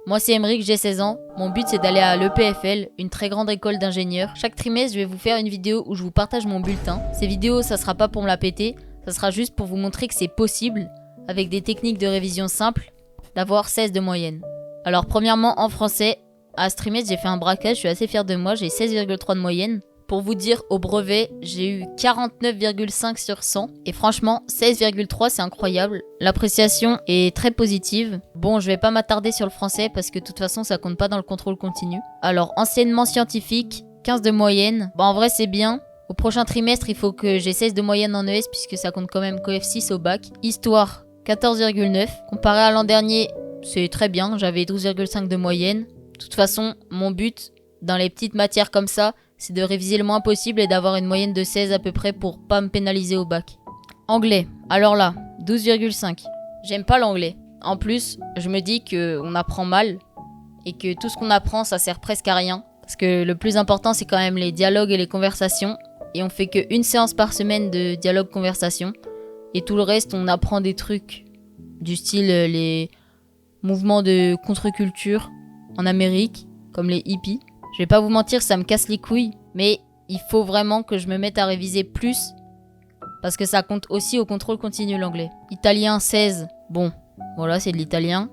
Moi c'est Emeric, j'ai 16 ans. Mon but c'est d'aller à l'EPFL, une très grande école d'ingénieurs. Chaque trimestre je vais vous faire une vidéo où je vous partage mon bulletin. Ces vidéos ça sera pas pour me la péter, ça sera juste pour vous montrer que c'est possible, avec des techniques de révision simples, d'avoir 16 de moyenne. Alors premièrement en français, à ce trimestre j'ai fait un braquage, je suis assez fier de moi, j'ai 16,3 de moyenne. Pour vous dire, au brevet, j'ai eu 49,5 sur 100. Et franchement, 16,3 c'est incroyable. L'appréciation est très positive. Bon, je vais pas m'attarder sur le français parce que de toute façon ça compte pas dans le contrôle continu. Alors, enseignement scientifique, 15 de moyenne. Bon, en vrai c'est bien. Au prochain trimestre, il faut que j'ai 16 de moyenne en ES puisque ça compte quand même coef 6 au bac. Histoire, 14,9. Comparé à l'an dernier, c'est très bien. J'avais 12,5 de moyenne. De toute façon, mon but, dans les petites matières comme ça, c'est de réviser le moins possible et d'avoir une moyenne de 16 à peu près pour pas me pénaliser au bac. Anglais, alors là, 12,5. J'aime pas l'anglais. En plus, je me dis qu'on apprend mal et que tout ce qu'on apprend, ça sert presque à rien. Parce que le plus important, c'est quand même les dialogues et les conversations. Et on fait qu'une séance par semaine de dialogue-conversation. Et tout le reste, on apprend des trucs du style les mouvements de contre-culture en Amérique, comme les hippies. Je vais pas vous mentir, ça me casse les couilles, mais il faut vraiment que je me mette à réviser plus, parce que ça compte aussi au contrôle continu l'anglais. Italien 16, bon, voilà c'est de l'italien.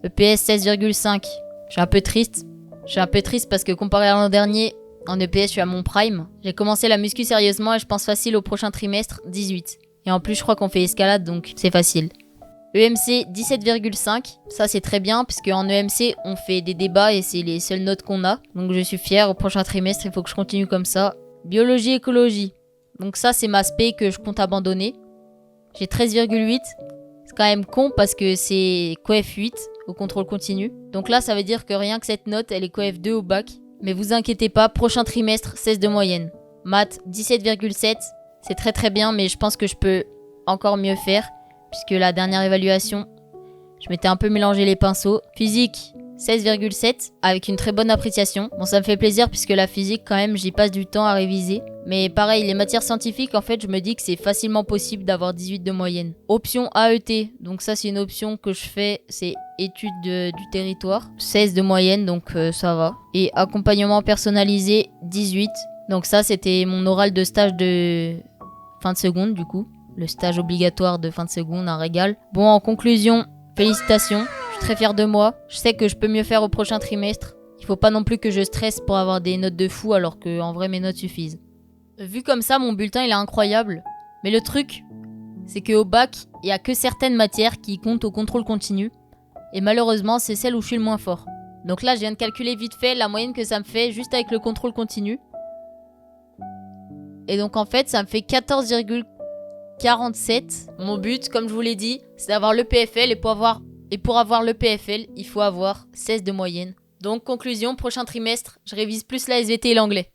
EPS 16,5, je suis un peu triste. Je suis un peu triste parce que comparé à l'an dernier, en EPS je suis à mon prime. J'ai commencé la muscu sérieusement et je pense facile au prochain trimestre, 18. Et en plus je crois qu'on fait escalade donc c'est facile. EMC 17,5, ça c'est très bien puisque en EMC on fait des débats et c'est les seules notes qu'on a. Donc je suis fier, au prochain trimestre il faut que je continue comme ça. Biologie, écologie, donc ça c'est ma spé que je compte abandonner. J'ai 13,8, c'est quand même con parce que c'est coef 8 au contrôle continu. Donc là ça veut dire que rien que cette note elle est coef 2 au bac. Mais vous inquiétez pas, prochain trimestre 16 de moyenne. Maths 17,7, c'est très très bien mais je pense que je peux encore mieux faire. Puisque la dernière évaluation, je m'étais un peu mélangé les pinceaux. Physique, 16,7, avec une très bonne appréciation. Bon, ça me fait plaisir puisque la physique, quand même, j'y passe du temps à réviser. Mais pareil, les matières scientifiques, en fait, je me dis que c'est facilement possible d'avoir 18 de moyenne. Option AET, donc ça, c'est une option que je fais, c'est études du territoire. 16 de moyenne, donc ça va. Et accompagnement personnalisé, 18. Donc ça, c'était mon oral de stage de fin de seconde, du coup. Le stage obligatoire de fin de seconde, un régal. Bon, en conclusion, félicitations. Je suis très fier de moi. Je sais que je peux mieux faire au prochain trimestre. Il faut pas non plus que je stresse pour avoir des notes de fou alors que en vrai mes notes suffisent. Vu comme ça, mon bulletin il est incroyable. Mais le truc, c'est qu'au bac, il y a que certaines matières qui comptent au contrôle continu. Et malheureusement, c'est celle où je suis le moins fort. Donc là, je viens de calculer vite fait la moyenne que ça me fait juste avec le contrôle continu. Et donc en fait, ça me fait 14,47. Mon but, comme je vous l'ai dit, c'est d'avoir le PFL et pour avoir le PFL, il faut avoir 16 de moyenne. Donc conclusion, prochain trimestre, je révise plus la SVT et l'anglais.